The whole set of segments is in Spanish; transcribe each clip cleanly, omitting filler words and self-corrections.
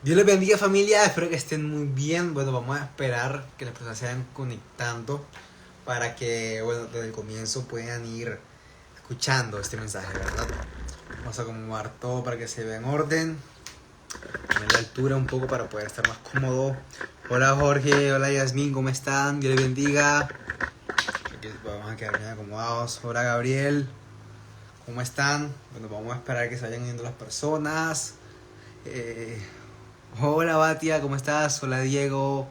Dios les bendiga, familia, espero que estén muy bien. Bueno, vamos a esperar que las personas se vayan conectando para que, bueno, desde el comienzo puedan ir escuchando este mensaje, ¿verdad? Vamos a acomodar todo para que se vea en orden, poner la altura un poco para poder estar más cómodo. Hola Jorge, hola Yasmín, ¿cómo están? Dios les bendiga. Aquí vamos a quedar bien acomodados. Hola Gabriel, ¿cómo están? Bueno, vamos a esperar que se vayan yendo las personas. Hola Batia, ¿cómo estás? Hola Diego.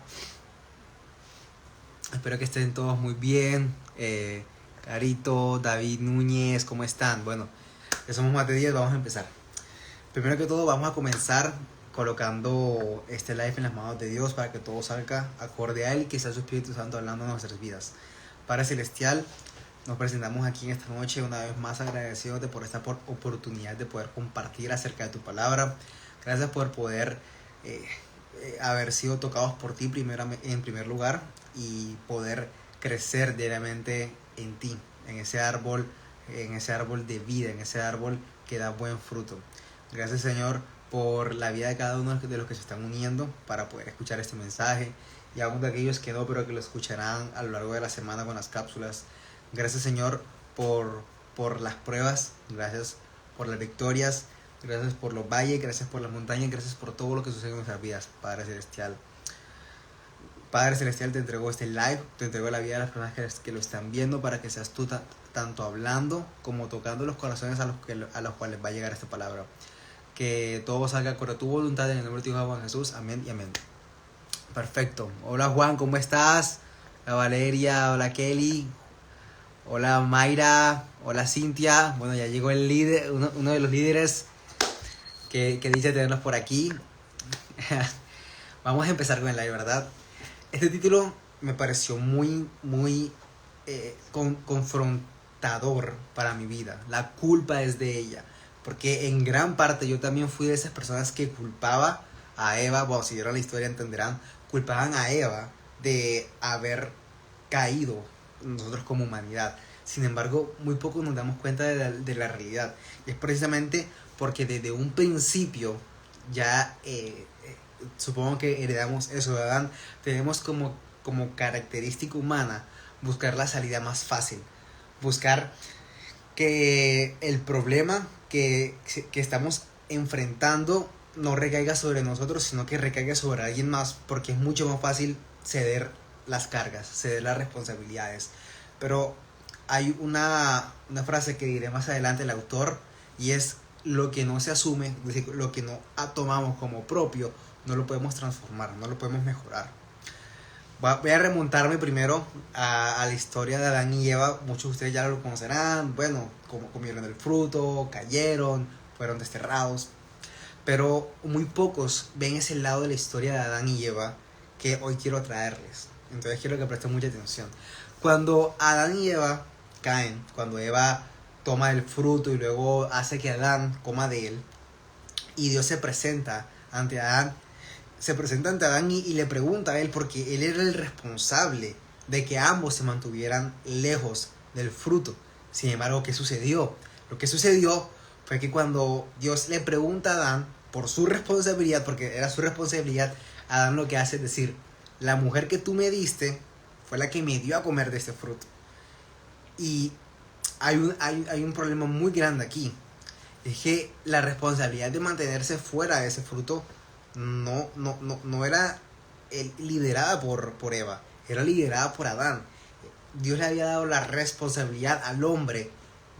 Espero que estén todos muy bien. Carito, David Núñez, ¿cómo están? Bueno, ya somos más de 10, vamos a empezar. Primero que todo, vamos a comenzar colocando este live en las manos de Dios para que todo salga acorde a Él y que sea su Espíritu Santo hablando en nuestras vidas. Padre Celestial, nos presentamos aquí en esta noche una vez más agradecidos de por esta oportunidad de poder compartir acerca de tu palabra. Gracias por poder haber sido tocados por ti en primer lugar y poder crecer diariamente en ti, en ese árbol de vida, en ese árbol que da buen fruto. Gracias, Señor, por la vida de cada uno de los que se están uniendo para poder escuchar este mensaje, y aún de aquellos que no, pero que lo escucharán a lo largo de la semana con las cápsulas. Gracias, Señor, por las pruebas, gracias por las victorias, gracias por los valles, gracias por las montañas, gracias por todo lo que sucede en nuestras vidas, Padre Celestial. Padre Celestial, te entrego este live, te entrego la vida de las personas que lo están viendo para que seas tú tanto hablando como tocando los corazones a los cuales va a llegar esta palabra. Que todo salga con tu voluntad en el nombre de tu Hijo Juan Jesús. Amén y amén. Perfecto. Hola Juan, ¿cómo estás? Hola Valeria, hola Kelly, hola Mayra, hola Cintia. Bueno, ya llegó el líder, uno de los líderes que dice tenerlos por aquí. Vamos a empezar con el live, ¿verdad? Este título me pareció muy confrontador para mi vida. La culpa es de ella. Porque en gran parte yo también fui de esas personas que culpaba a Eva. Bueno, si vieron la historia entenderán. Culpaban a Eva de haber caído nosotros como humanidad. Sin embargo, muy poco nos damos cuenta de la realidad. Y es precisamente porque desde un principio ya supongo que heredamos eso de Adán. Tenemos como característica humana buscar la salida más fácil, buscar que el problema que estamos enfrentando no recaiga sobre nosotros, sino que recaiga sobre alguien más, porque es mucho más fácil ceder las cargas, ceder las responsabilidades. Pero hay una frase que diré más adelante el autor, y es: lo que no se asume, es decir, lo que no tomamos como propio, no lo podemos transformar, no lo podemos mejorar. Voy a remontarme primero a la historia de Adán y Eva. Muchos de ustedes ya lo conocerán. Bueno, como comieron el fruto, cayeron, fueron desterrados. Pero muy pocos ven ese lado de la historia de Adán y Eva que hoy quiero traerles. Entonces quiero que presten mucha atención. Cuando Adán y Eva caen, cuando Eva toma el fruto y luego hace que Adán coma de él, y Dios se presenta ante Adán, y le pregunta a él, porque él era el responsable de que ambos se mantuvieran lejos del fruto. Sin embargo, ¿qué sucedió? Lo que sucedió fue que cuando Dios le pregunta a Adán por su responsabilidad, porque era su responsabilidad, Adán lo que hace es decir: la mujer que tú me diste fue la que me dio a comer de este fruto. Y hay un problema muy grande aquí. Es que la responsabilidad de mantenerse fuera de ese fruto no era liderada por Eva, era liderada por Adán. Dios le había dado la responsabilidad al hombre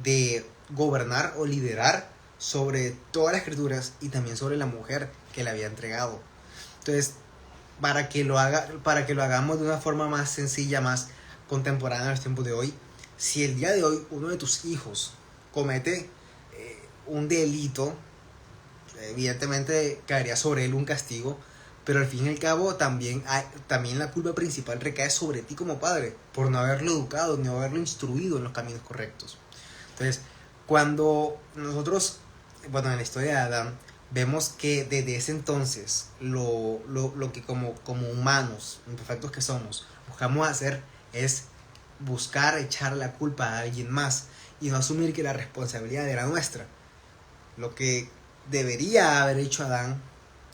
de gobernar o liderar sobre todas las criaturas y también sobre la mujer que le había entregado. Entonces, para que lo hagamos de una forma más sencilla, más contemporánea en los tiempos de hoy, si el día de hoy uno de tus hijos comete un delito, evidentemente caería sobre él un castigo, pero al fin y al cabo también la culpa principal recae sobre ti como padre, por no haberlo educado, no haberlo instruido en los caminos correctos. Entonces, cuando nosotros, bueno, en la historia de Adán, vemos que desde ese entonces lo que como humanos imperfectos que somos buscamos hacer es buscar echar la culpa a alguien más y no asumir que la responsabilidad era nuestra. Lo que debería haber hecho Adán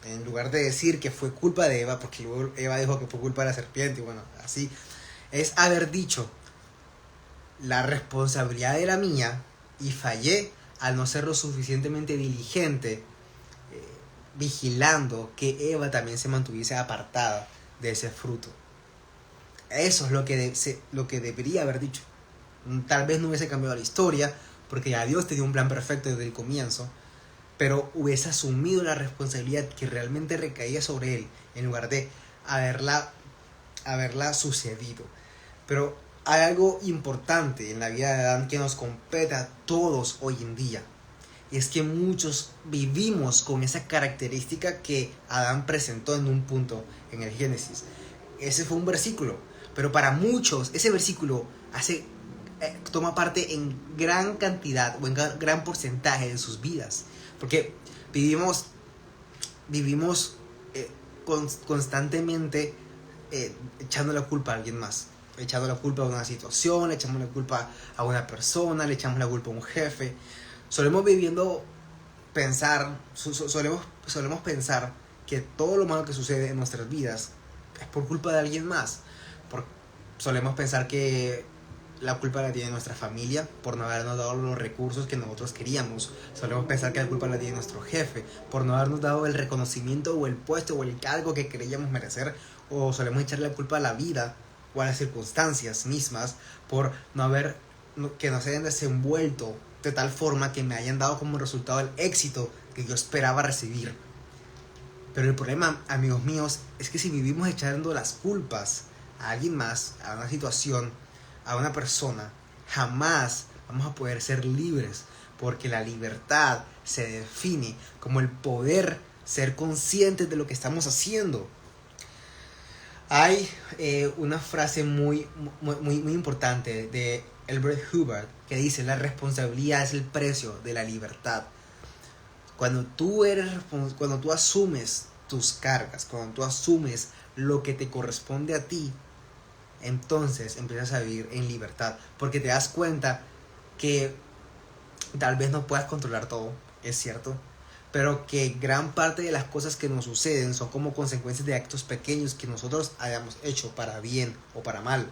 en lugar de decir que fue culpa de Eva, porque luego Eva dijo que fue culpa de la serpiente, y bueno, así, es haber dicho, la responsabilidad era mía y fallé al no ser lo suficientemente diligente, vigilando que Eva también se mantuviese apartada de ese fruto. Eso es lo que debería haber dicho. Tal vez no hubiese cambiado la historia, porque ya Dios tenía un plan perfecto desde el comienzo, pero hubiese asumido la responsabilidad que realmente recaía sobre él, en lugar de haberla sucedido. Pero hay algo importante en la vida de Adán que nos compete a todos hoy en día. Y es que muchos vivimos con esa característica que Adán presentó en un punto en el Génesis. Ese fue un versículo, pero para muchos ese versículo toma parte en gran cantidad o en gran porcentaje de sus vidas. Porque vivimos constantemente echando la culpa a alguien más. Echando la culpa a una situación, le echamos la culpa a una persona, le echamos la culpa a un jefe. Solemos pensar que todo lo malo que sucede en nuestras vidas es por culpa de alguien más. Solemos pensar que la culpa la tiene nuestra familia por no habernos dado los recursos que nosotros queríamos. Solemos pensar que la culpa la tiene nuestro jefe por no habernos dado el reconocimiento o el puesto o el cargo que creíamos merecer. O solemos echarle la culpa a la vida o a las circunstancias mismas por que no se hayan desenvuelto de tal forma que me hayan dado como resultado el éxito que yo esperaba recibir. Pero el problema, amigos míos, es que si vivimos echando las culpas a alguien más, a una situación, a una persona, jamás vamos a poder ser libres, porque la libertad se define como el poder ser conscientes de lo que estamos haciendo. Hay una frase muy importante de Elbert Hubbard que dice: la responsabilidad es el precio de la libertad. Cuando tú asumes tus cargas, cuando tú asumes lo que te corresponde a ti, entonces empiezas a vivir en libertad, porque te das cuenta que tal vez no puedas controlar todo, es cierto, pero que gran parte de las cosas que nos suceden son como consecuencias de actos pequeños que nosotros hayamos hecho, para bien o para mal.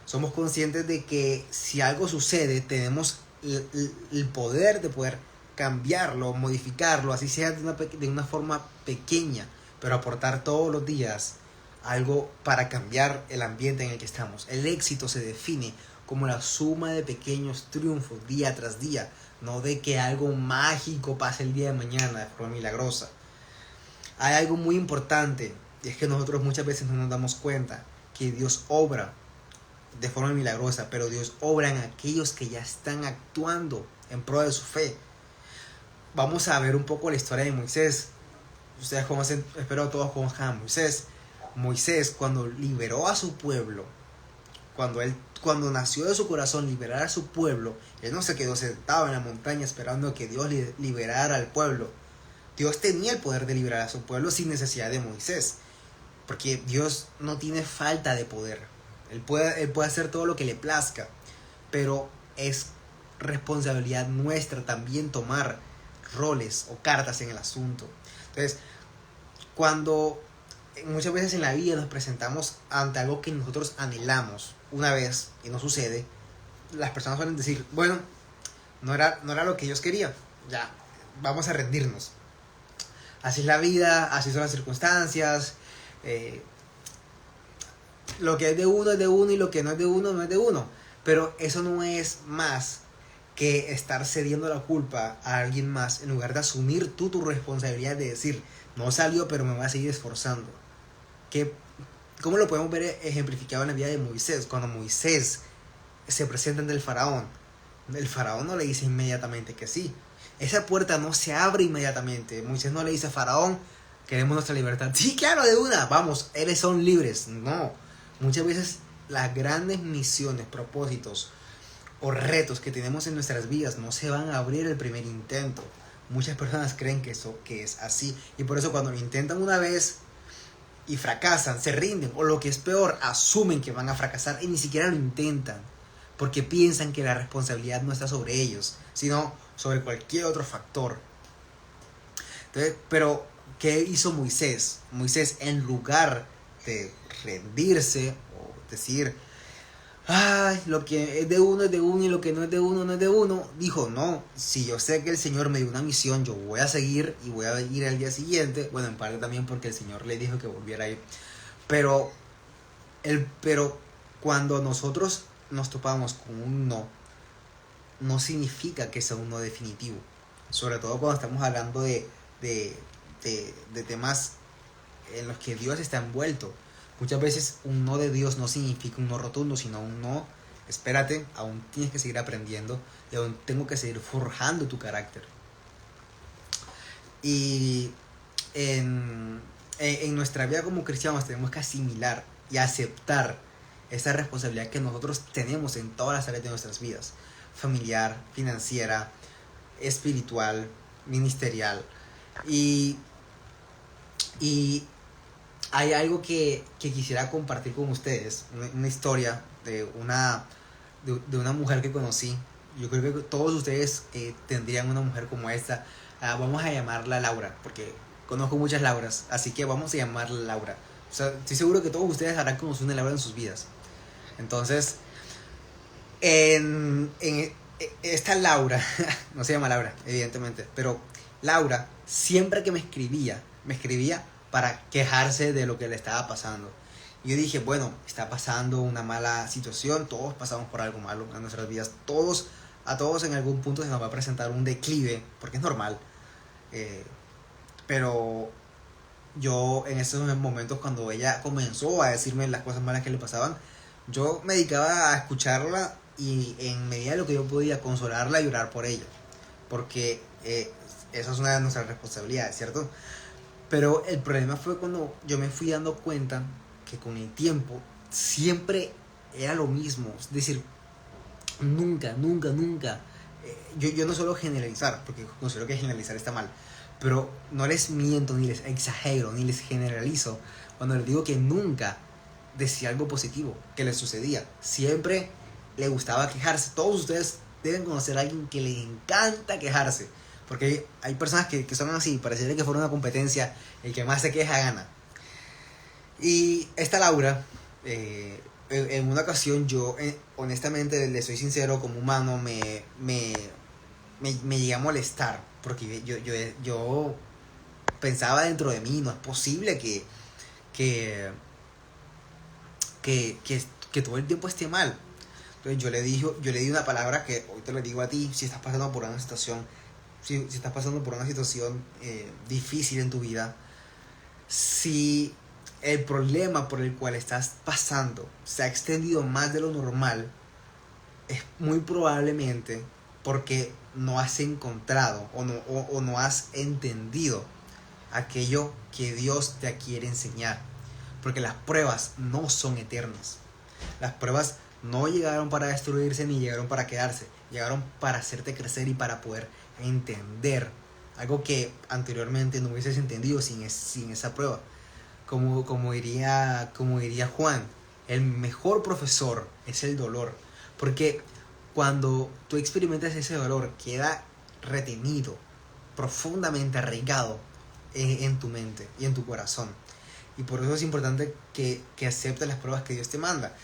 Somos conscientes de que si algo sucede, tenemos el poder de poder cambiarlo, modificarlo, así sea de una forma pequeña, pero aportar todos los días algo para cambiar el ambiente en el que estamos. El éxito se define como la suma de pequeños triunfos día tras día, no de que algo mágico pase el día de mañana de forma milagrosa. Hay algo muy importante, y es que nosotros muchas veces no nos damos cuenta que Dios obra de forma milagrosa, pero Dios obra en aquellos que ya están actuando en pro de su fe. Vamos a ver un poco la historia de Moisés. Ustedes conocen, espero todos conozcan a Moisés. Moisés, cuando liberó a su pueblo, cuando nació de su corazón liberar a su pueblo, él no se quedó sentado en la montaña esperando que Dios liberara al pueblo. Dios tenía el poder de liberar a su pueblo sin necesidad de Moisés, porque Dios no tiene falta de poder. Él puede hacer todo lo que le plazca, pero es responsabilidad nuestra también tomar roles o cartas en el asunto. Entonces, cuando muchas veces en la vida nos presentamos ante algo que nosotros anhelamos una vez y no sucede, las personas suelen decir: bueno, no era lo que ellos querían, ya, vamos a rendirnos. Así es la vida, así son las circunstancias, lo que es de uno y lo que no es de uno no es de uno. Pero eso no es más que estar cediendo la culpa a alguien más, en lugar de asumir tú tu responsabilidad de decir: no salió, pero me voy a seguir esforzando. ¿Cómo lo podemos ver ejemplificado en la vida de Moisés? Cuando Moisés se presenta ante el faraón no le dice inmediatamente que sí. Esa puerta no se abre inmediatamente. Moisés no le dice: faraón, queremos nuestra libertad. Sí, claro, de una, vamos, ellos son libres. No, muchas veces las grandes misiones, propósitos o retos que tenemos en nuestras vidas no se van a abrir el primer intento. Muchas personas creen que es así, y por eso cuando lo intentan una vez y fracasan, se rinden, o lo que es peor, asumen que van a fracasar y ni siquiera lo intentan, porque piensan que la responsabilidad no está sobre ellos, sino sobre cualquier otro factor. Entonces, pero ¿qué hizo Moisés? Moisés, en lugar de rendirse o decir, ay, lo que es de uno y lo que no es de uno no es de uno, dijo, no, si yo sé que el Señor me dio una misión, yo voy a seguir y voy a ir al día siguiente. Bueno, en parte también porque el Señor le dijo que volviera a ir. Pero, pero cuando nosotros nos topamos con un no, no significa que sea un no definitivo. Sobre todo cuando estamos hablando de, de temas en los que Dios está envuelto. Muchas veces un no de Dios no significa un no rotundo, sino un no, espérate, aún tienes que seguir aprendiendo y aún tengo que seguir forjando tu carácter. Y en nuestra vida como cristianos tenemos que asimilar y aceptar esa responsabilidad que nosotros tenemos en todas las áreas de nuestras vidas: familiar, financiera, espiritual, ministerial. Y, y hay algo que quisiera compartir con ustedes, una historia de una mujer que conocí. Yo creo que todos ustedes tendrían una mujer como esta. Vamos a llamarla Laura, porque conozco muchas Lauras, así que vamos a llamarla Laura. O sea, estoy seguro que todos ustedes habrán conocido una Laura en sus vidas. Entonces, en esta Laura, no se llama Laura, evidentemente, pero Laura siempre que me escribía para quejarse de lo que le estaba pasando. Y yo dije, bueno, está pasando una mala situación, todos pasamos por algo malo en nuestras vidas, a todos en algún punto se nos va a presentar un declive, porque es normal. Pero yo en esos momentos, cuando ella comenzó a decirme las cosas malas que le pasaban, yo me dedicaba a escucharla y en medida de lo que yo podía consolarla y orar por ella, porque esa es una de nuestras responsabilidades, ¿cierto? Pero el problema fue cuando yo me fui dando cuenta que con el tiempo siempre era lo mismo. Es decir, nunca. Yo no suelo generalizar, porque considero que generalizar está mal. Pero no les miento, ni les exagero, ni les generalizo cuando les digo que nunca decía algo positivo que le sucedía. Siempre le gustaba quejarse. Todos ustedes deben conocer a alguien que le encanta quejarse. Porque hay personas que son así, pareciera que fuera una competencia, el que más se queja gana. Y esta Laura, en una ocasión yo, honestamente, le soy sincero, como humano, me llegué a molestar. Porque yo pensaba dentro de mí, no es posible que, que todo el tiempo esté mal. Entonces yo le di una palabra que hoy te lo digo a ti: si estás pasando por una situación, si estás pasando por una situación difícil en tu vida, si el problema por el cual estás pasando se ha extendido más de lo normal, es muy probablemente porque no has encontrado o no has entendido aquello que Dios te quiere enseñar. Porque las pruebas no son eternas. Las pruebas no llegaron para destruirse ni llegaron para quedarse. Llegaron para hacerte crecer y para poder entender algo que anteriormente no hubieses entendido sin esa prueba. Como diría Juan, el mejor profesor es el dolor. Porque cuando tú experimentas ese dolor, queda retenido, profundamente arraigado en tu mente y en tu corazón. Y por eso es importante que aceptes las pruebas que Dios te manda.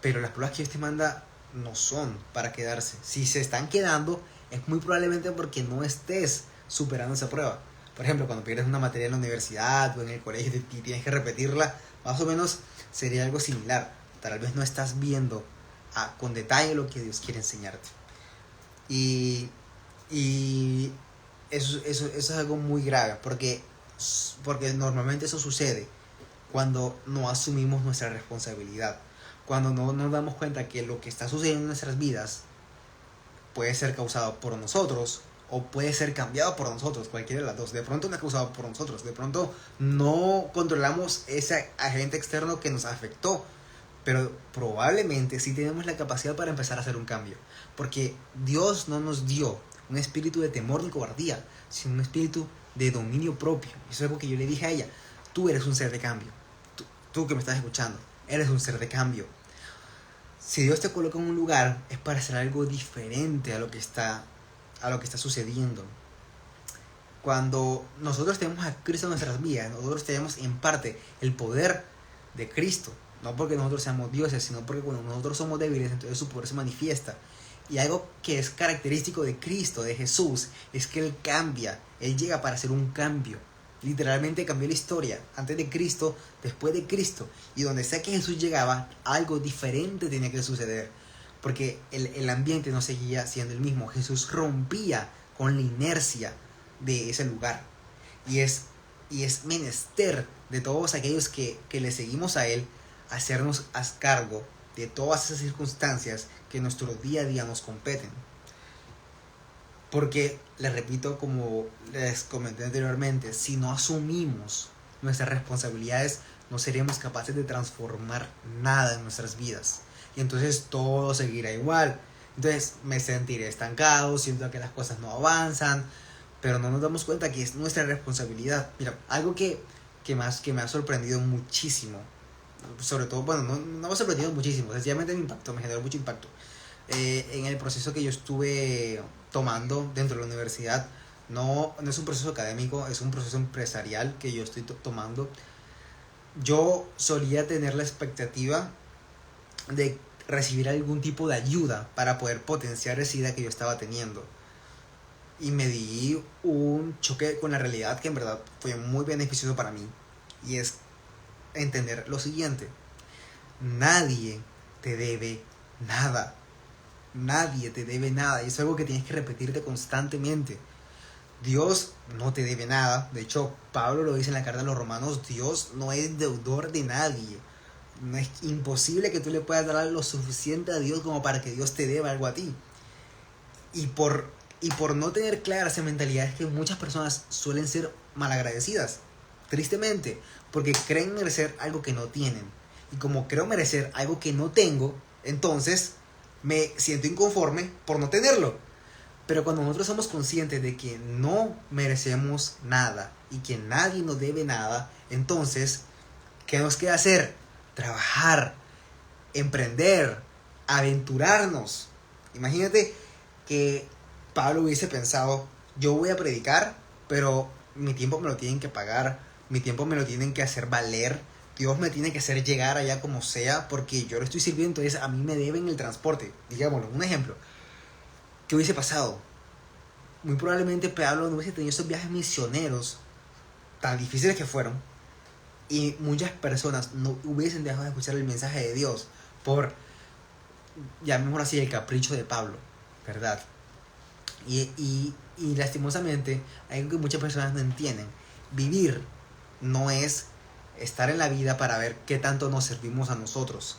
Pero las pruebas que Dios te manda no son para quedarse. Si se están quedando, es muy probablemente porque no estés superando esa prueba. Por ejemplo, cuando pierdes una materia en la universidad o en el colegio y tienes que repetirla, más o menos sería algo similar. Tal vez no estás viendo con detalle lo que Dios quiere enseñarte. Y eso es algo muy grave, porque normalmente eso sucede cuando no asumimos nuestra responsabilidad, cuando no nos damos cuenta que lo que está sucediendo en nuestras vidas puede ser causado por nosotros o puede ser cambiado por nosotros, cualquiera de las dos. De pronto no es causado por nosotros, de pronto no controlamos ese agente externo que nos afectó, pero probablemente sí tenemos la capacidad para empezar a hacer un cambio, porque Dios no nos dio un espíritu de temor ni cobardía, sino un espíritu de dominio propio. Eso es algo que yo le dije a ella: tú eres un ser de cambio, tú que me estás escuchando, eres un ser de cambio. Si Dios te coloca en un lugar, es para hacer algo diferente a lo que está sucediendo. cuando nosotros tenemos a Cristo en nuestras vidas, nosotros tenemos en parte el poder de Cristo. No porque nosotros seamos dioses, sino porque cuando nosotros somos débiles, entonces su poder se manifiesta. Y algo que es característico de Cristo, de Jesús, es que Él cambia. Él llega para hacer un cambio. Literalmente cambió la historia. Antes de Cristo, después de Cristo. Y donde sea que Jesús llegaba, algo diferente tenía que suceder. Porque el ambiente no seguía siendo el mismo. Jesús rompía con la inercia de ese lugar. Y es menester de todos aquellos que le seguimos a Él, hacernos a cargo de todas esas circunstancias que en nuestro día a día nos competen. Porque, les repito, como les comenté anteriormente, si no asumimos nuestras responsabilidades, no seremos capaces de transformar nada en nuestras vidas. Y entonces todo seguirá igual. Entonces me sentiré estancado, siento que las cosas no avanzan, pero no nos damos cuenta que es nuestra responsabilidad. Mira, algo que me ha sorprendido muchísimo, sobre todo, bueno, no me ha sorprendido muchísimo, sencillamente me generó mucho impacto. En el proceso que yo estuve tomando dentro de la universidad, no es un proceso académico, es un proceso empresarial que yo estoy tomando. Yo solía tener la expectativa de recibir algún tipo de ayuda para poder potenciar esa idea que yo estaba teniendo. Y me di un choque con la realidad que en verdad fue muy beneficioso para mí. Y es entender lo siguiente: nadie te debe nada. Nadie te debe nada. Y es algo que tienes que repetirte constantemente. Dios no te debe nada. De hecho, Pablo lo dice en la carta de los Romanos: Dios no es deudor de nadie. No es imposible que tú le puedas dar lo suficiente a Dios como para que Dios te deba algo a ti. Y por no tener clara esa mentalidad es que muchas personas suelen ser malagradecidas. Tristemente. Porque creen merecer algo que no tienen. Y como creo merecer algo que no tengo, entonces me siento inconforme por no tenerlo. Pero cuando nosotros somos conscientes de que no merecemos nada y que nadie nos debe nada, entonces, ¿qué nos queda hacer? Trabajar, emprender, aventurarnos. Imagínate que Pablo hubiese pensado: yo voy a predicar, pero mi tiempo me lo tienen que pagar, mi tiempo me lo tienen que hacer valer, Dios me tiene que hacer llegar allá como sea, porque yo lo estoy sirviendo, entonces a mí me deben el transporte. Digámoslo, un ejemplo. ¿Qué hubiese pasado? Muy probablemente Pablo no hubiese tenido esos viajes misioneros tan difíciles que fueron, y muchas personas no hubiesen dejado de escuchar el mensaje de Dios por, llamémoslo así, el capricho de Pablo, ¿verdad? Y lastimosamente, hay algo que muchas personas no entienden: vivir no es estar en la vida para ver qué tanto nos servimos a nosotros.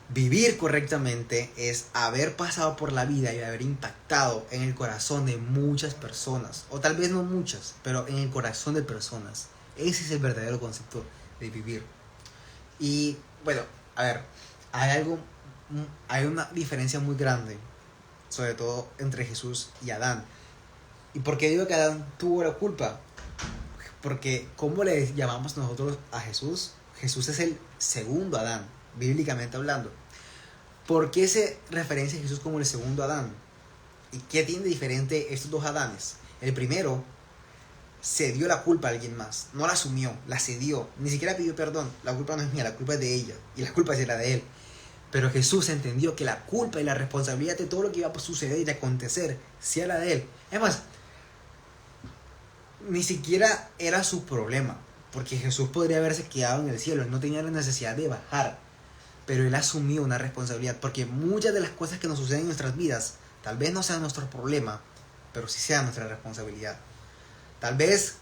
Vivir correctamente es haber pasado por la vida y haber impactado en el corazón de muchas personas, o tal vez no muchas, pero en el corazón de personas. Ese es el verdadero concepto de vivir. Y bueno, a ver, hay una diferencia muy grande, sobre todo entre Jesús y Adán. ¿Y por qué digo que Adán tuvo la culpa? Porque ¿cómo le llamamos nosotros a Jesús? Jesús es el segundo Adán, bíblicamente hablando. ¿Por qué se referencia a Jesús como el segundo Adán? ¿Y qué tiene de diferente estos dos Adanes? El primero se dio la culpa a alguien más, no la asumió, la cedió, ni siquiera pidió perdón. La culpa no es mía, la culpa es de ella, y la culpa es la de él. Pero Jesús entendió que la culpa y la responsabilidad de todo lo que iba a suceder y acontecer sí era la de él. Es más, ni siquiera era su problema, porque Jesús podría haberse quedado en el cielo, él no tenía la necesidad de bajar, pero él asumió una responsabilidad, porque muchas de las cosas que nos suceden en nuestras vidas tal vez no sean nuestro problema, pero sí sea nuestra responsabilidad. Tal vez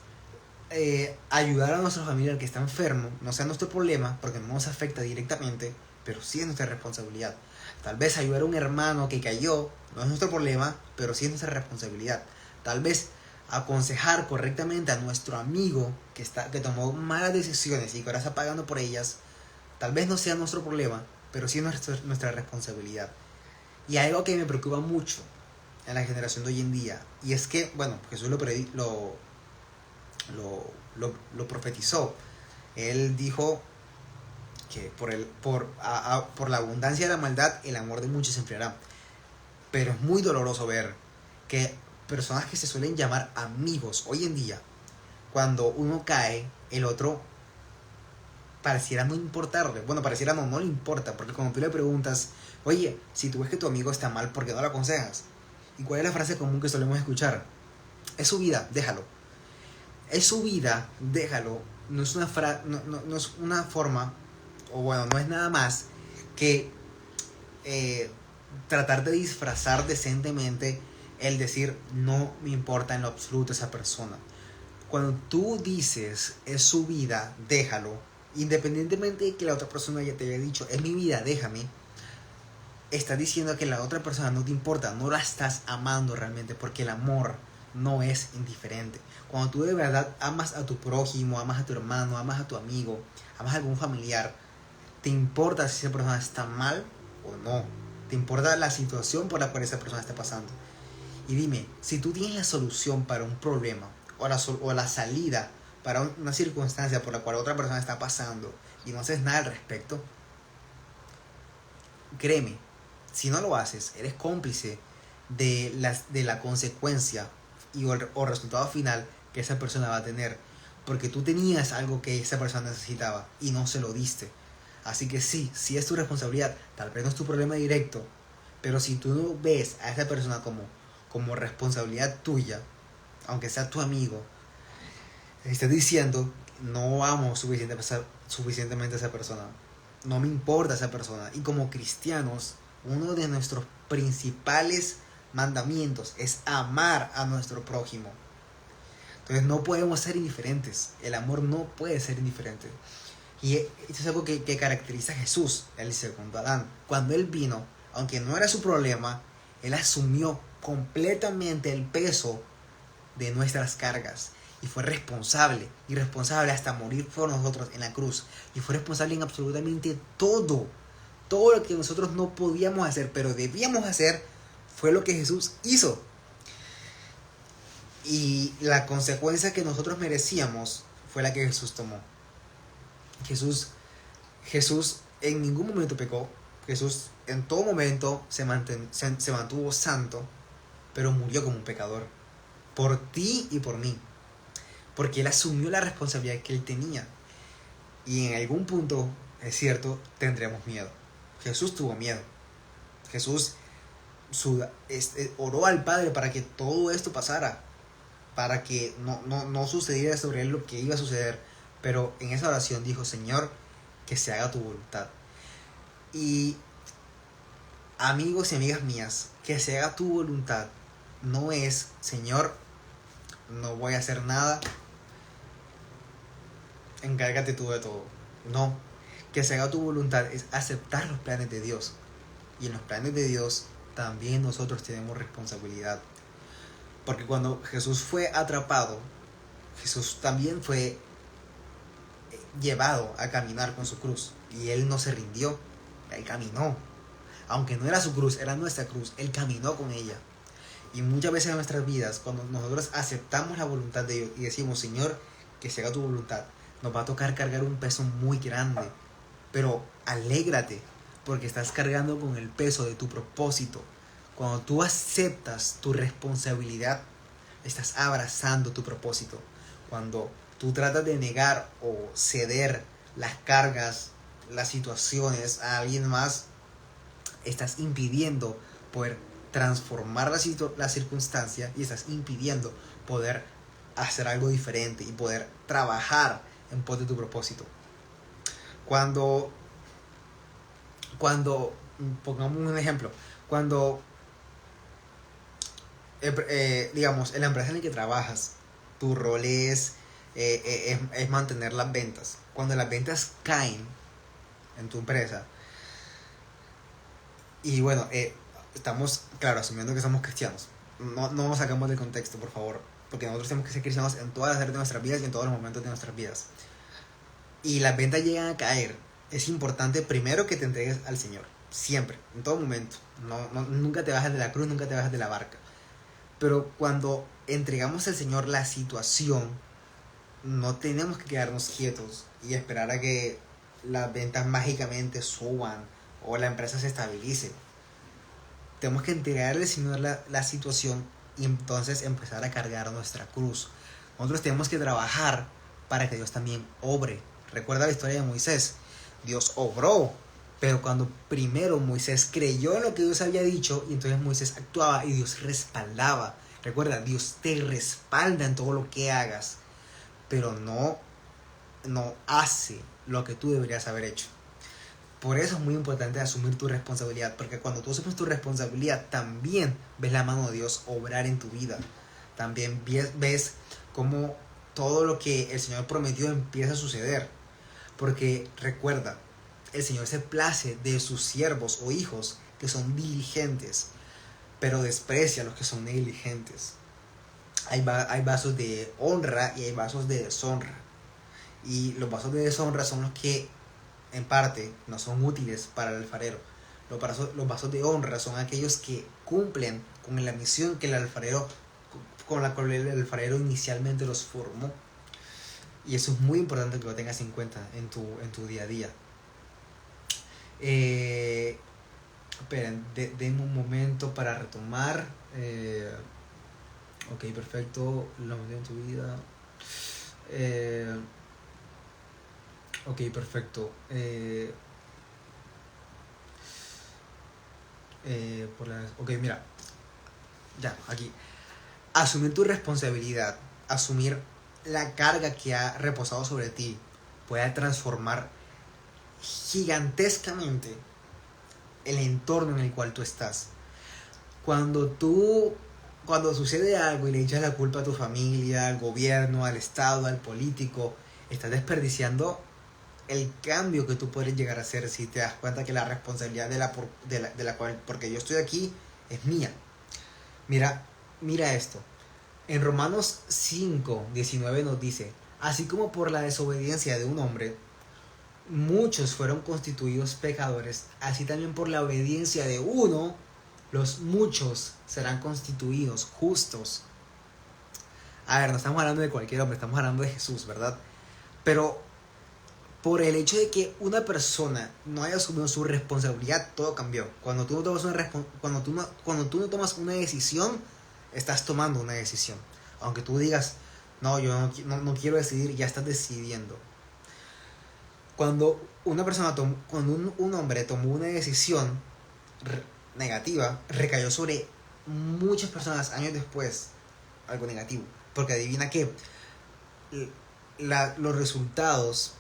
ayudar a nuestro familiar que está enfermo no sea nuestro problema, porque no nos afecta directamente, pero sí es nuestra responsabilidad. Tal vez ayudar a un hermano que cayó no es nuestro problema, pero sí es nuestra responsabilidad. Tal vez aconsejar correctamente a nuestro amigo que tomó malas decisiones y que ahora está pagando por ellas, tal vez no sea nuestro problema, pero sí es nuestra responsabilidad. Y hay algo que me preocupa mucho en la generación de hoy en día, y es que, bueno, Jesús lo profetizó. Él dijo que por la abundancia de la maldad el amor de muchos se enfriará. Pero es muy doloroso ver que personas que se suelen llamar amigos hoy en día, cuando uno cae, el otro pareciera no importarle. Bueno, pareciera no le importa, porque cuando tú le preguntas, oye, si tú ves que tu amigo está mal, ¿por qué no lo aconsejas? ¿Y cuál es la frase común que solemos escuchar? Es su vida, déjalo. Es su vida, déjalo. No es no es una forma, o bueno, no es nada más que tratar de disfrazar decentemente el decir no me importa en lo absoluto esa persona. Cuando tú dices es su vida, déjalo, independientemente de que la otra persona ya te haya dicho es mi vida, déjame, estás diciendo que la otra persona no te importa, no la estás amando realmente, porque el amor no es indiferente. Cuando tú de verdad amas a tu prójimo, amas a tu hermano, amas a tu amigo, amas a algún familiar, te importa si esa persona está mal o no. Te importa la situación por la cual esa persona está pasando. Y dime, si tú tienes la solución para un problema o la salida para una circunstancia por la cual otra persona está pasando y no haces nada al respecto, créeme, si no lo haces, eres cómplice de la consecuencia o resultado final que esa persona va a tener. Porque tú tenías algo que esa persona necesitaba y no se lo diste. Así que sí es tu responsabilidad, tal vez no es tu problema directo, pero si tú no ves a esa persona como responsabilidad tuya, aunque sea tu amigo, estás diciendo, no amo suficientemente a esa persona, no me importa esa persona. Y como cristianos, uno de nuestros principales mandamientos es amar a nuestro prójimo. Entonces no podemos ser indiferentes, el amor no puede ser indiferente. Y esto es algo que caracteriza a Jesús, el segundo Adán. Cuando Él vino, aunque no era su problema, Él asumió completamente el peso de nuestras cargas. Y fue responsable, y responsable hasta morir por nosotros en la cruz. Y fue responsable en absolutamente todo. Todo lo que nosotros no podíamos hacer, pero debíamos hacer, fue lo que Jesús hizo. Y la consecuencia que nosotros merecíamos fue la que Jesús tomó. Jesús en ningún momento pecó. Jesús en todo momento se mantuvo santo, pero murió como un pecador. Por ti y por mí. Porque Él asumió la responsabilidad que Él tenía. Y en algún punto, es cierto, tendremos miedo. Jesús tuvo miedo. Jesús oró al Padre para que todo esto pasara. Para que no sucediera sobre Él lo que iba a suceder. Pero en esa oración dijo, Señor, que se haga tu voluntad. Y amigos y amigas mías, que se haga tu voluntad no es, Señor, no voy a hacer nada, encárgate tú de todo. No, que se haga tu voluntad es aceptar los planes de Dios. Y en los planes de Dios también nosotros tenemos responsabilidad. Porque cuando Jesús fue atrapado, Jesús también fue llevado a caminar con su cruz. Y Él no se rindió, Él caminó. Aunque no era su cruz, era nuestra cruz, Él caminó con ella. Y muchas veces en nuestras vidas, cuando nosotros aceptamos la voluntad de Dios y decimos, Señor, que se haga tu voluntad, nos va a tocar cargar un peso muy grande. Pero alégrate, porque estás cargando con el peso de tu propósito. Cuando tú aceptas tu responsabilidad, estás abrazando tu propósito. Cuando tú tratas de negar o ceder las cargas, las situaciones a alguien más, estás impidiendo poder transformar la circunstancia y estás impidiendo poder hacer algo diferente y poder trabajar en pos de tu propósito. Cuando pongamos un ejemplo, cuando digamos en la empresa en la que trabajas, tu rol es mantener las ventas. Cuando las ventas caen en tu empresa, y bueno, estamos, claro, asumiendo que somos cristianos, no nos sacamos del contexto, por favor, porque nosotros tenemos que ser cristianos en todas las áreas de nuestras vidas y en todos los momentos de nuestras vidas. Y las ventas llegan a caer, es importante primero que te entregues al Señor, siempre, en todo momento. Nunca te bajes de la cruz, nunca te bajes de la barca. Pero cuando entregamos al Señor la situación, no tenemos que quedarnos quietos y esperar a que las ventas mágicamente suban o la empresa se estabilice. Tenemos que entregarle al Señor la situación y entonces empezar a cargar nuestra cruz. Nosotros tenemos que trabajar para que Dios también obre. Recuerda la historia de Moisés. Dios obró, pero cuando primero Moisés creyó en lo que Dios había dicho, y entonces Moisés actuaba y Dios respaldaba. Recuerda, Dios te respalda en todo lo que hagas, pero no hace lo que tú deberías haber hecho. Por eso es muy importante asumir tu responsabilidad, porque cuando tú asumes tu responsabilidad, también ves la mano de Dios obrar en tu vida. También ves cómo todo lo que el Señor prometió empieza a suceder. Porque recuerda, el Señor se place de sus siervos o hijos que son diligentes, pero desprecia a los que son negligentes. Hay vasos de honra y hay vasos de deshonra. Y los vasos de deshonra son los que en parte no son útiles para el alfarero. Los vasos de honra son aquellos que cumplen con la misión que el alfarero, con la cual el alfarero inicialmente los formó. Y eso es muy importante que lo tengas en cuenta en tu día a día. Esperen, denme un momento para retomar. Ok, perfecto. Lo metí en tu vida. Ok, perfecto. Ok, mira. Ya, aquí. Asumir tu responsabilidad, asumir la carga que ha reposado sobre ti, puede transformar gigantescamente el entorno en el cual tú estás. Cuando sucede algo y le echas la culpa a tu familia, al gobierno, al Estado, al político, estás desperdiciando el cambio que tú puedes llegar a hacer si te das cuenta que la responsabilidad de la cual, porque yo estoy aquí, es mía. Mira esto. En Romanos 5:19 nos dice, así como por la desobediencia de un hombre, muchos fueron constituidos pecadores, así también por la obediencia de uno, los muchos serán constituidos justos. A ver, no estamos hablando de cualquier hombre, estamos hablando de Jesús, ¿verdad? Pero por el hecho de que una persona no haya asumido su responsabilidad, todo cambió. Cuando tú no tomas una decisión, estás tomando una decisión. Aunque tú digas, no, yo no quiero decidir, ya estás decidiendo. Cuando un hombre tomó una decisión negativa, recayó sobre muchas personas años después algo negativo. Porque adivina qué, los resultados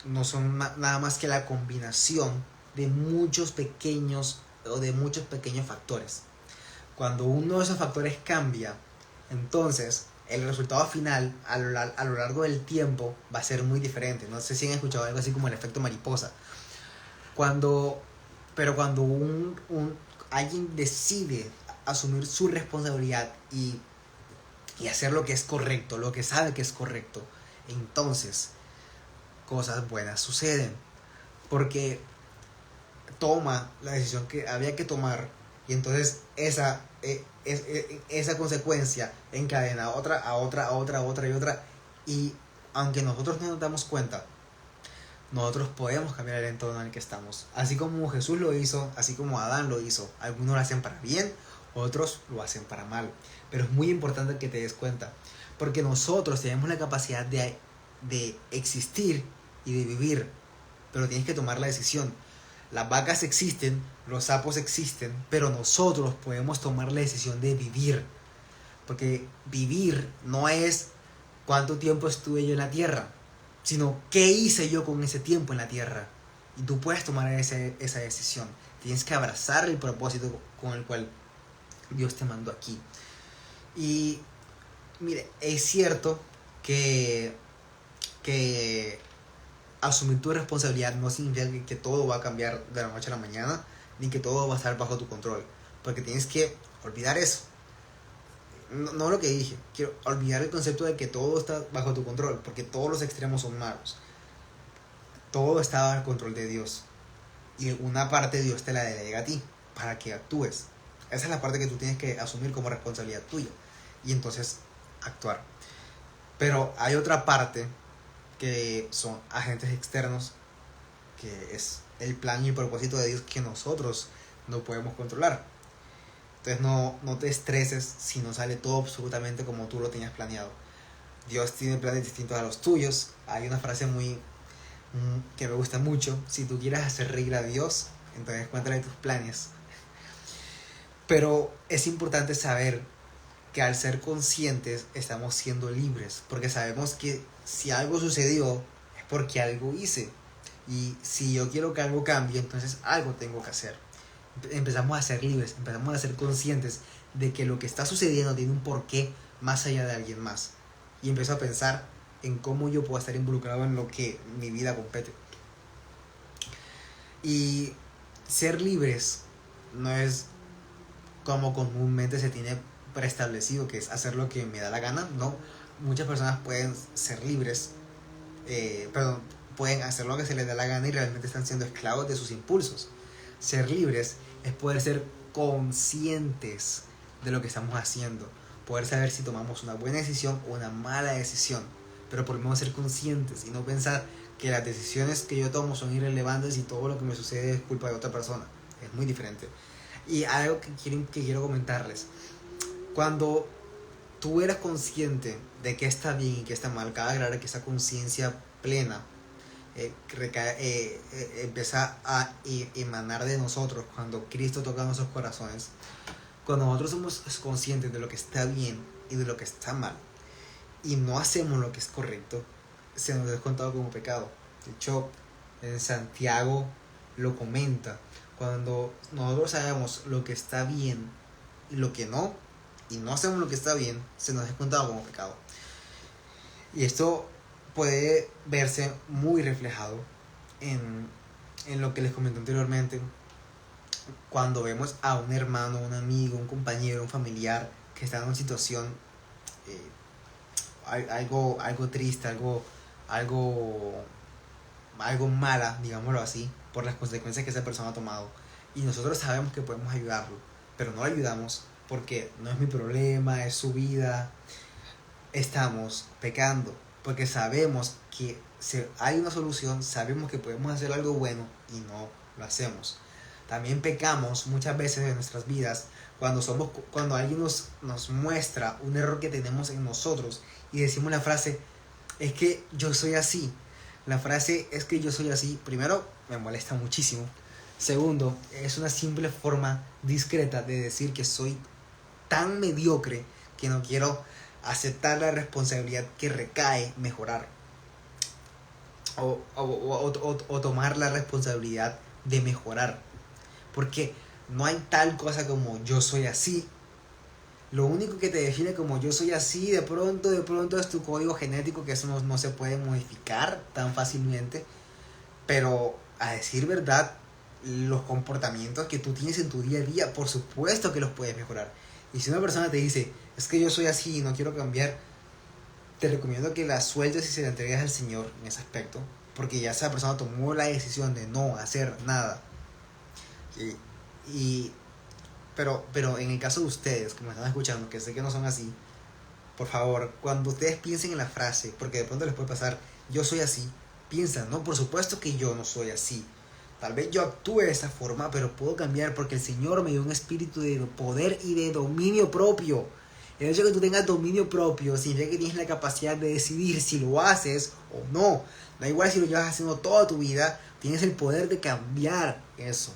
no son nada más que la combinación de muchos pequeños factores. Cuando uno de esos factores cambia, entonces el resultado final a lo largo del tiempo va a ser muy diferente. No sé si han escuchado algo así como el efecto mariposa. Pero cuando alguien decide asumir su responsabilidad y hacer lo que es correcto, lo que sabe que es correcto, entonces cosas buenas suceden. Porque toma la decisión que había que tomar y entonces esa consecuencia encadena a otra, y aunque nosotros no nos damos cuenta, nosotros podemos cambiar el entorno en el que estamos, así como Jesús lo hizo, así como Adán lo hizo. Algunos lo hacen para bien, otros lo hacen para mal, pero es muy importante que te des cuenta, porque nosotros tenemos la capacidad de existir y de vivir, pero tienes que tomar la decisión. Las vacas existen, los sapos existen, pero nosotros podemos tomar la decisión de vivir. Porque vivir no es cuánto tiempo estuve yo en la tierra, sino qué hice yo con ese tiempo en la tierra. Y tú puedes tomar esa decisión. Tienes que abrazar el propósito con el cual Dios te mandó aquí. Y mire, es cierto que asumir tu responsabilidad no significa que todo va a cambiar de la noche a la mañana, ni que todo va a estar bajo tu control, porque tienes que olvidar eso. No lo que dije, quiero olvidar el concepto de que todo está bajo tu control, porque todos los extremos son malos. Todo está bajo el control de Dios, y una parte de Dios te la delega a ti para que actúes. Esa es la parte que tú tienes que asumir como responsabilidad tuya, y entonces actuar. Pero hay otra parte que son agentes externos, que es el plan y el propósito de Dios que nosotros no podemos controlar. Entonces no te estreses si no sale todo absolutamente como tú lo tenías planeado. Dios tiene planes distintos a los tuyos. Hay una frase que me gusta mucho: si tú quieres hacer reír a Dios, entonces cuéntale tus planes. Pero es importante saber que al ser conscientes estamos siendo libres, porque sabemos que si algo sucedió es porque algo hice, y si yo quiero que algo cambie, entonces algo tengo que hacer. Empezamos a ser libres, empezamos a ser conscientes de que lo que está sucediendo tiene un porqué más allá de alguien más, y empiezo a pensar en cómo yo puedo estar involucrado en lo que mi vida compete. Y ser libres no es como comúnmente se tiene preestablecido, que es hacer lo que me da la gana. No, muchas personas pueden ser libres, perdón, pueden hacer lo que se les da la gana y realmente están siendo esclavos de sus impulsos. Ser libres es poder ser conscientes de lo que estamos haciendo, poder saber si tomamos una buena decisión o una mala decisión, pero por lo menos ser conscientes y no pensar que las decisiones que yo tomo son irrelevantes y todo lo que me sucede es culpa de otra persona. Es muy diferente. Y algo que quiero comentarles: cuando tú eres consciente de qué está bien y qué está mal, cada aclarar que esa conciencia plena empieza a emanar de nosotros cuando Cristo toca nuestros corazones. Cuando nosotros somos conscientes de lo que está bien y de lo que está mal y no hacemos lo que es correcto, se nos es contado como pecado. De hecho, en Santiago lo comenta: cuando nosotros sabemos lo que está bien y lo que no, y no hacemos lo que está bien, se nos es contado como pecado. Y esto puede verse muy reflejado en lo que les comenté anteriormente, cuando vemos a un hermano, un amigo, un compañero, un familiar que está en una situación algo triste, algo mala, digámoslo así, por las consecuencias que esa persona ha tomado, y nosotros sabemos que podemos ayudarlo, pero no lo ayudamos porque no es mi problema, es su vida. Estamos pecando, porque sabemos que hay una solución, sabemos que podemos hacer algo bueno y no lo hacemos. También pecamos muchas veces en nuestras vidas cuando alguien nos muestra un error que tenemos en nosotros y decimos la frase: es que yo soy así. La frase "es que yo soy así", primero, me molesta muchísimo. Segundo, es una simple forma discreta de decir que soy tan mediocre que no quiero aceptar la responsabilidad que recae mejorar, o tomar la responsabilidad de mejorar, porque no hay tal cosa como yo soy así. Lo único que te define como yo soy así de pronto es tu código genético, que eso no se puede modificar tan fácilmente. Pero a decir verdad, los comportamientos que tú tienes en tu día a día, por supuesto que los puedes mejorar. Y si una persona te dice: es que yo soy así y no quiero cambiar, te recomiendo que la sueltes y se la entregues al Señor en ese aspecto, porque ya esa persona tomó la decisión de no hacer nada. Pero en el caso de ustedes que me están escuchando, que sé que no son así, por favor, cuando ustedes piensen en la frase, porque de pronto les puede pasar: yo soy así, piensan: no, por supuesto que yo no soy así. Tal vez yo actúe de esa forma, pero puedo cambiar porque el Señor me dio un espíritu de poder y de dominio propio. El hecho de que tú tengas dominio propio significa que tienes la capacidad de decidir si lo haces o no. Da igual si lo llevas haciendo toda tu vida, tienes el poder de cambiar eso.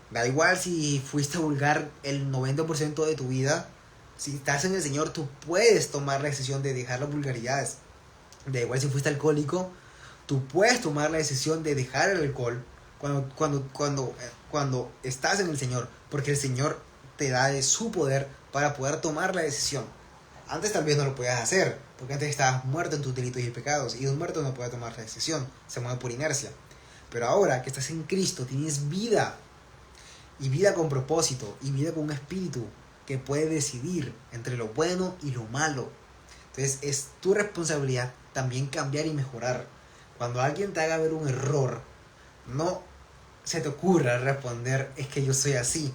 Da igual si fuiste vulgar el 90% de tu vida. Si estás en el Señor, tú puedes tomar la decisión de dejar las vulgaridades. Da igual si fuiste alcohólico, tú puedes tomar la decisión de dejar el alcohol cuando estás en el Señor, porque el Señor te da de su poder para poder tomar la decisión. Antes tal vez no lo podías hacer, porque antes estabas muerto en tus delitos y pecados, y un muerto no puede tomar la decisión, se mueve por inercia. Pero ahora que estás en Cristo, tienes vida, y vida con propósito, y vida con un espíritu que puede decidir entre lo bueno y lo malo. Entonces es tu responsabilidad también cambiar y mejorar. Cuando alguien te haga ver un error, no se te ocurra responder: es que yo soy así,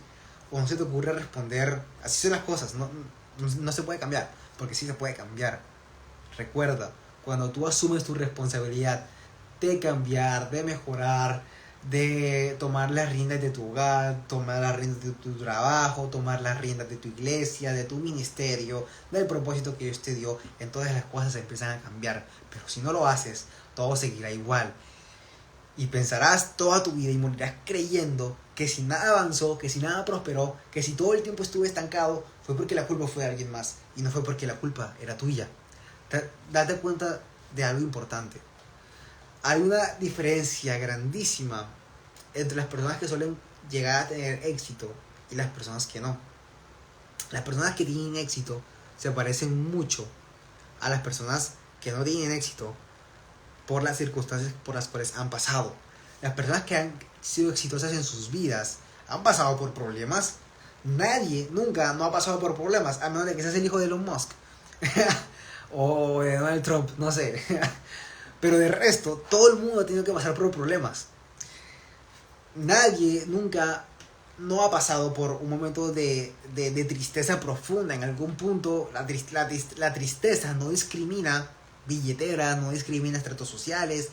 o no se te ocurra responder: así son las cosas. No se puede cambiar, porque sí se puede cambiar. Recuerda, cuando tú asumes tu responsabilidad de cambiar, de mejorar, de tomar las riendas de tu hogar, tomar las riendas de tu trabajo, tomar las riendas de tu iglesia, de tu ministerio, del propósito que Dios te dio. Entonces las cosas empiezan a cambiar. Pero si no lo haces, todo seguirá igual. Y pensarás toda tu vida y morirás creyendo que si nada avanzó, que si nada prosperó, que si todo el tiempo estuve estancado, fue porque la culpa fue de alguien más y no fue porque la culpa era tuya. Date cuenta de algo importante. Hay una diferencia grandísima entre las personas que suelen llegar a tener éxito y las personas que no. Las personas que tienen éxito se parecen mucho a las personas que no tienen éxito por las circunstancias por las cuales han pasado. Las personas que han sido exitosas en sus vidas han pasado por problemas. Nadie nunca no ha pasado por problemas, a menos de que seas el hijo de Elon Musk o de Donald Trump, no sé. Pero de resto, todo el mundo ha tenido que pasar por problemas. Nadie nunca no ha pasado por un momento de tristeza profunda. En algún punto la tristeza no discrimina billeteras, no discrimina estratos sociales,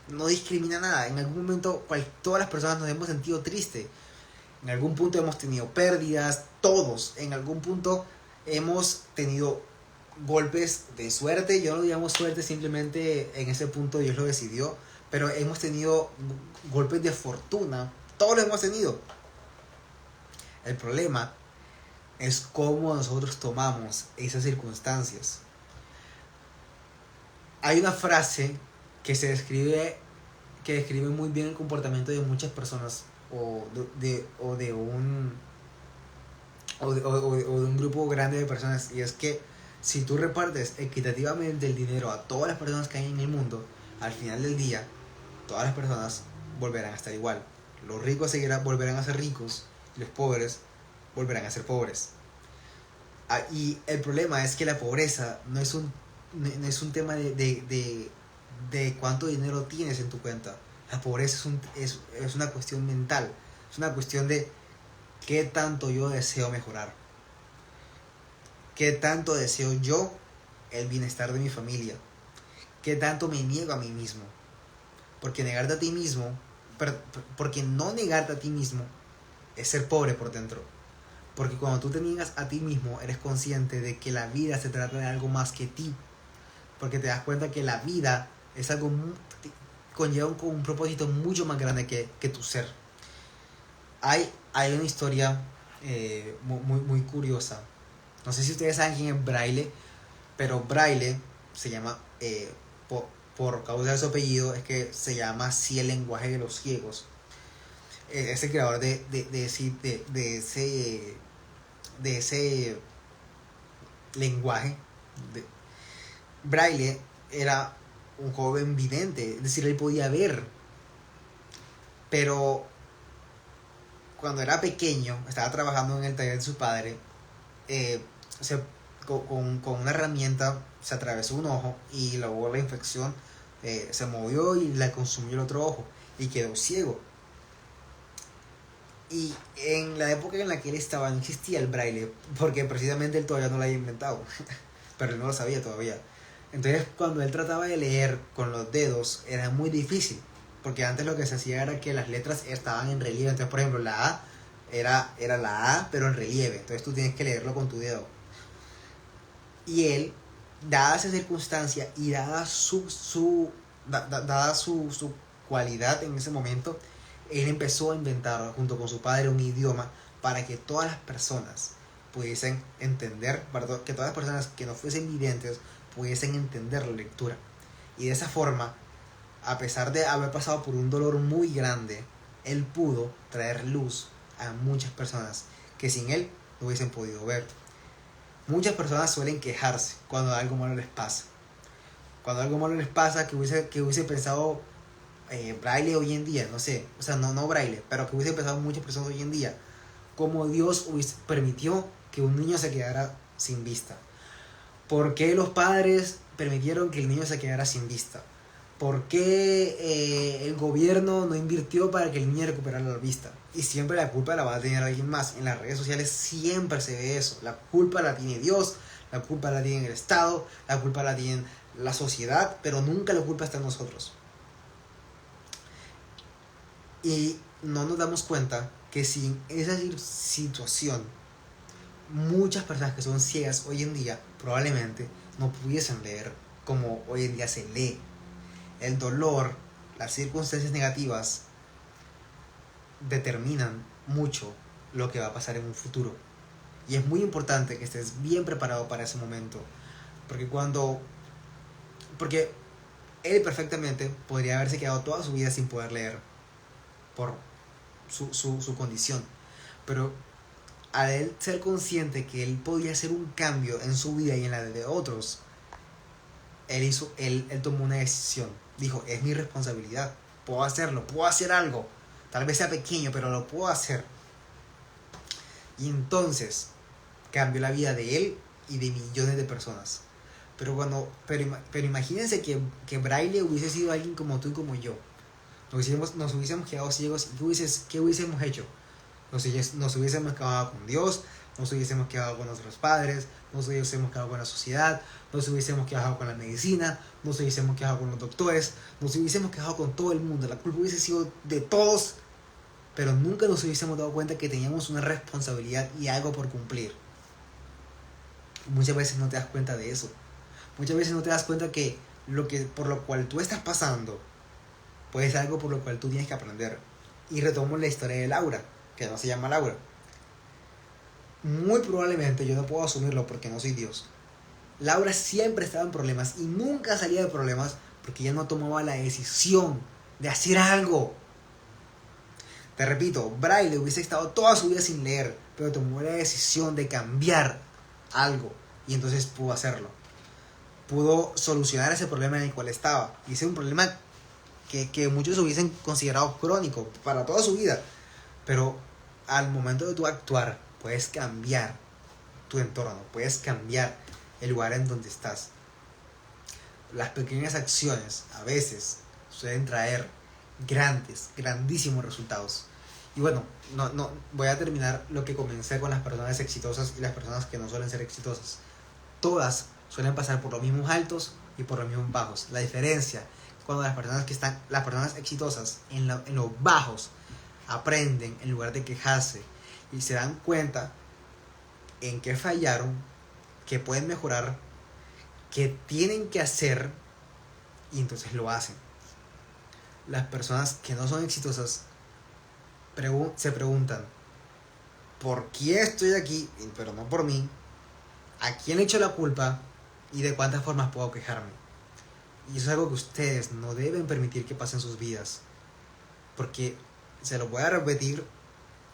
no discrimina nada. En algún momento todas las personas nos hemos sentido tristes. En algún punto hemos tenido pérdidas, todos. En algún punto hemos tenido golpes de suerte. Yo no llamo suerte, simplemente en ese punto Dios lo decidió. Pero hemos tenido golpes de fortuna. Todos los hemos tenido. El problema es cómo nosotros tomamos esas circunstancias. Hay una frase que describe muy bien el comportamiento de muchas personas o de un grupo grande de personas, y es que si tú repartes equitativamente el dinero a todas las personas que hay en el mundo, al final del día todas las personas volverán a estar igual. Los ricos volverán a ser ricos y los pobres volverán a ser pobres. Y el problema es que la pobreza no es un tema de cuánto dinero tienes en tu cuenta. La pobreza es una cuestión mental. Es una cuestión de qué tanto yo deseo mejorar. Qué tanto deseo yo el bienestar de mi familia. Qué tanto me niego a mí mismo. Porque negarte a ti mismo, porque no negarte a ti mismo es ser pobre por dentro. Porque cuando tú te niegas a ti mismo, eres consciente de que la vida se trata de algo más que ti. Porque te das cuenta que la vida es algo conlleva un propósito mucho más grande que tu ser. Hay una historia muy curiosa. No sé si ustedes saben quién es Braille, pero Braille se llama, por causa de su apellido, es que se llama así el lenguaje de los ciegos. Es el creador de ese lenguaje. Braille era un joven vidente, es decir, él podía ver, pero cuando era pequeño, estaba trabajando en el taller de su padre, con una herramienta se atravesó un ojo y luego la infección se movió y la consumió el otro ojo y quedó ciego. Y en la época en la que él estaba no existía el braille, porque precisamente él todavía no lo había inventado, pero él no lo sabía todavía. Entonces cuando él trataba de leer con los dedos era muy difícil, porque antes lo que se hacía era que las letras estaban en relieve. Entonces, por ejemplo, la A era la A pero en relieve, entonces tú tienes que leerlo con tu dedo. Y él, dada esa circunstancia y dada su cualidad en ese momento, él empezó a inventar junto con su padre un idioma para que todas las personas pudiesen entender, que todas las personas que no fuesen videntes pudiesen entender la lectura. Y de esa forma, a pesar de haber pasado por un dolor muy grande, él pudo traer luz a muchas personas que sin él no hubiesen podido ver. Muchas personas suelen quejarse cuando algo malo les pasa. Cuando algo malo les pasa, que hubiese pensado Braille hoy en día, no sé, o sea, no Braille, pero que hubiese pensado muchas personas hoy en día, como Dios permitió que un niño se quedara sin vista. ¿Por qué los padres permitieron que el niño se quedara sin vista? ¿Por qué el gobierno no invirtió para que el niño recuperara la vista? Y siempre la culpa la va a tener alguien más. En las redes sociales siempre se ve eso. La culpa la tiene Dios, la culpa la tiene el Estado, la culpa la tiene la sociedad, pero nunca la culpa está en nosotros. Y no nos damos cuenta que sin esa situación, muchas personas que son ciegas hoy en día probablemente no pudiesen leer como hoy en día se lee. El dolor, las circunstancias negativas determinan mucho lo que va a pasar en un futuro. Y es muy importante que estés bien preparado para ese momento. Porque él perfectamente podría haberse quedado toda su vida sin poder leer por su condición. Pero al él ser consciente que él podía hacer un cambio en su vida y en la de otros, él tomó una decisión. Dijo, es mi responsabilidad, puedo hacerlo, puedo hacer algo. Tal vez sea pequeño, pero lo puedo hacer. Y entonces cambió la vida de él y de millones de personas. Pero imagínense que Braille hubiese sido alguien como tú y como yo. Nos hubiésemos quedado ciegos. ¿Y qué hubiésemos hecho? Nos hubiésemos quedado con Dios, nos hubiésemos quedado con nuestros padres, nos hubiésemos quedado con la sociedad, nos hubiésemos quedado con la medicina, nos hubiésemos quedado con los doctores, nos hubiésemos quedado con todo el mundo. La culpa hubiese sido de todos, pero nunca nos hubiésemos dado cuenta que teníamos una responsabilidad y algo por cumplir. Muchas veces no te das cuenta de eso. Muchas veces no te das cuenta que por lo cual tú estás pasando puede ser algo por lo cual tú tienes que aprender. Y retomo la historia de Laura, que no se llama Laura. Muy probablemente, yo no puedo asumirlo porque no soy Dios, Laura siempre estaba en problemas y nunca salía de problemas porque ella no tomaba la decisión de hacer algo. Te repito, Braille hubiese estado toda su vida sin leer, pero tomó la decisión de cambiar algo y entonces pudo hacerlo. Pudo solucionar ese problema en el cual estaba. Y ese es un problema que muchos hubiesen considerado crónico para toda su vida. Pero al momento de tú actuar, puedes cambiar tu entorno, puedes cambiar el lugar en donde estás. Las pequeñas acciones a veces suelen traer grandísimos resultados. Y bueno, no voy a terminar lo que comencé con las personas exitosas y las personas que no suelen ser exitosas. Todas suelen pasar por los mismos altos y por los mismos bajos. La diferencia es cuando las personas exitosas en los bajos aprenden en lugar de quejarse y se dan cuenta en qué fallaron, que pueden mejorar, que tienen que hacer y entonces lo hacen. Las personas que no son exitosas se preguntan, ¿por qué estoy aquí? Pero no por mí. ¿A quién le echo la culpa? ¿Y de cuántas formas puedo quejarme? Y eso es algo que ustedes no deben permitir que pase en sus vidas. Porque se lo voy a repetir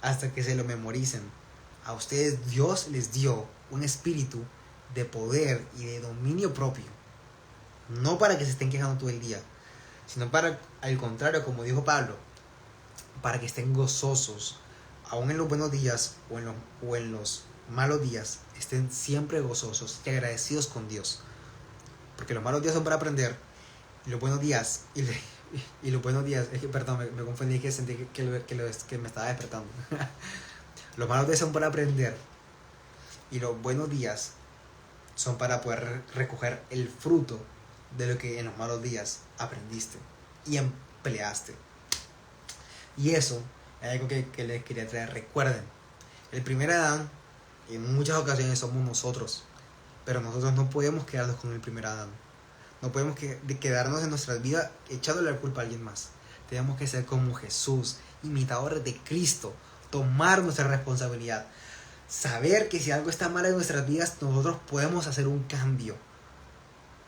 hasta que se lo memoricen. A ustedes Dios les dio un espíritu de poder y de dominio propio. No para que se estén quejando todo el día, sino para, al contrario, como dijo Pablo, para que estén gozosos. Aún en los buenos días o en los malos días, estén siempre gozosos y agradecidos con Dios. Porque los malos días son para aprender, y los buenos días, y los buenos días, es que, perdón, me confundí, que sentí que me estaba despertando. Los malos días son para aprender, y los buenos días son para poder recoger el fruto de lo que en los malos días aprendiste y empleaste. Y eso es algo que les quería traer. Recuerden, el primer Adán en muchas ocasiones somos nosotros, pero nosotros no podemos quedarnos con el primer Adán. No podemos quedarnos en nuestras vidas echándole la culpa a alguien más. Tenemos que ser como Jesús, imitadores de Cristo, tomar nuestra responsabilidad, saber que si algo está mal en nuestras vidas, nosotros podemos hacer un cambio.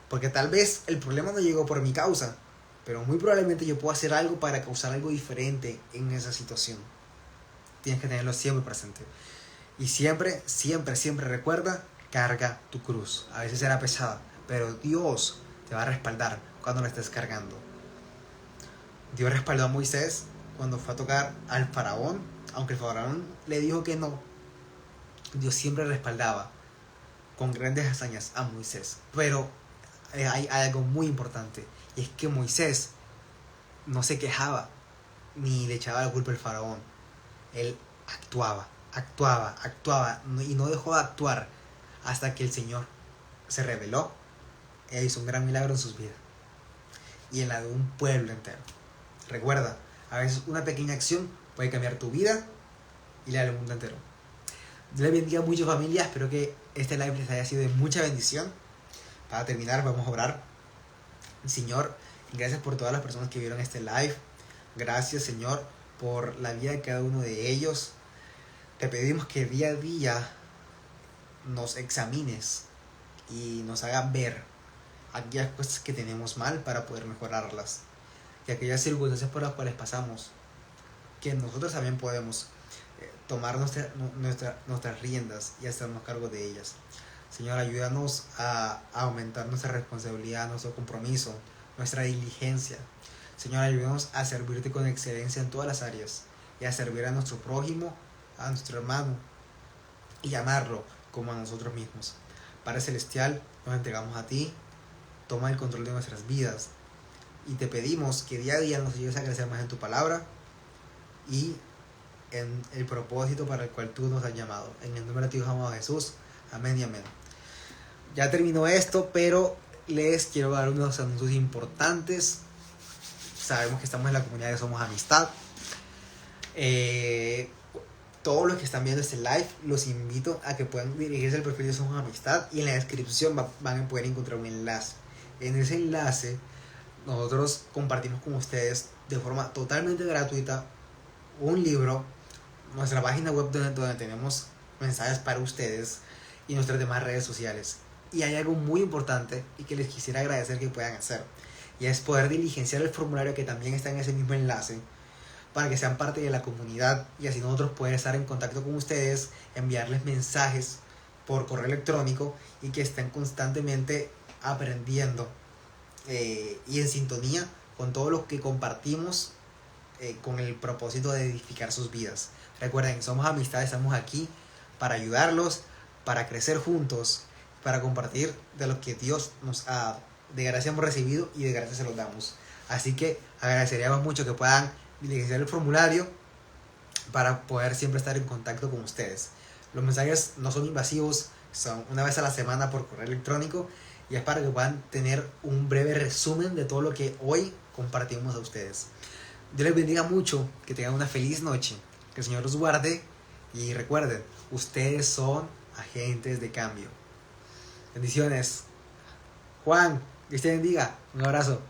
Porque tal vez el problema no llegó por mi causa, pero muy probablemente yo puedo hacer algo para causar algo diferente en esa situación. Tienes que tenerlo siempre presente. Y siempre, siempre, siempre recuerda, carga tu cruz. A veces será pesada, pero Dios te va a respaldar cuando la estés cargando. Dios respaldó a Moisés cuando fue a tocar al faraón, aunque el faraón le dijo que no. Dios siempre respaldaba con grandes hazañas a Moisés. Pero hay algo muy importante, y es que Moisés no se quejaba ni le echaba la culpa al faraón. Él actuaba y no dejó de actuar hasta que el Señor se reveló e hizo un gran milagro en sus vidas y en la de un pueblo entero. Recuerda, A veces una pequeña acción puede cambiar tu vida y la del mundo entero. Dios les bendiga mucho, familia. Espero que este live les haya sido de mucha bendición. Para terminar, vamos a orar. Señor, gracias por todas las personas que vieron este live. Gracias, Señor, por la vida de cada uno de ellos. Te pedimos que día a día nos examines y nos hagas ver aquellas cosas que tenemos mal para poder mejorarlas. Y aquellas circunstancias por las cuales pasamos, que nosotros también podemos tomar nuestras riendas y hacernos cargo de ellas. Señor, ayúdanos a aumentar nuestra responsabilidad, nuestro compromiso, nuestra diligencia. Señor, ayúdanos a servirte con excelencia en todas las áreas y a servir a nuestro prójimo, a nuestro hermano y amarlo como a nosotros mismos. Padre Celestial, nos entregamos a ti, toma el control de nuestras vidas y te pedimos que día a día nos ayudes a crecer más en tu palabra y en el propósito para el cual tú nos has llamado. En el nombre de tu Hijo amado Jesús. Amén y amén. Ya terminó esto, pero les quiero dar unos anuncios importantes. Sabemos que estamos en la comunidad de Somos Amistad. Todos los que están viendo este live, los invito a que puedan dirigirse al perfil de Somos Amistad y en la descripción van a poder encontrar un enlace. En ese enlace nosotros compartimos con ustedes de forma totalmente gratuita un libro, nuestra página web donde tenemos mensajes para ustedes y nuestras demás redes sociales. Y hay algo muy importante y que les quisiera agradecer que puedan hacer, y es poder diligenciar el formulario que también está en ese mismo enlace para que sean parte de la comunidad y así nosotros poder estar en contacto con ustedes, enviarles mensajes por correo electrónico y que estén constantemente aprendiendo y en sintonía con todo lo que compartimos con el propósito de edificar sus vidas. Recuerden, Somos Amistad, estamos aquí para ayudarlos, para crecer juntos, para compartir de lo que Dios nos ha dado. De gracia hemos recibido y de gracia se los damos. Así que agradeceríamos mucho que puedan diligenciar el formulario para poder siempre estar en contacto con ustedes. Los mensajes no son invasivos, son una vez a la semana por correo electrónico y es para que puedan tener un breve resumen de todo lo que hoy compartimos a ustedes. Dios les bendiga mucho, que tengan una feliz noche, que el Señor los guarde y recuerden, ustedes son agentes de cambio. Bendiciones. Juan, Dios te bendiga. Un abrazo.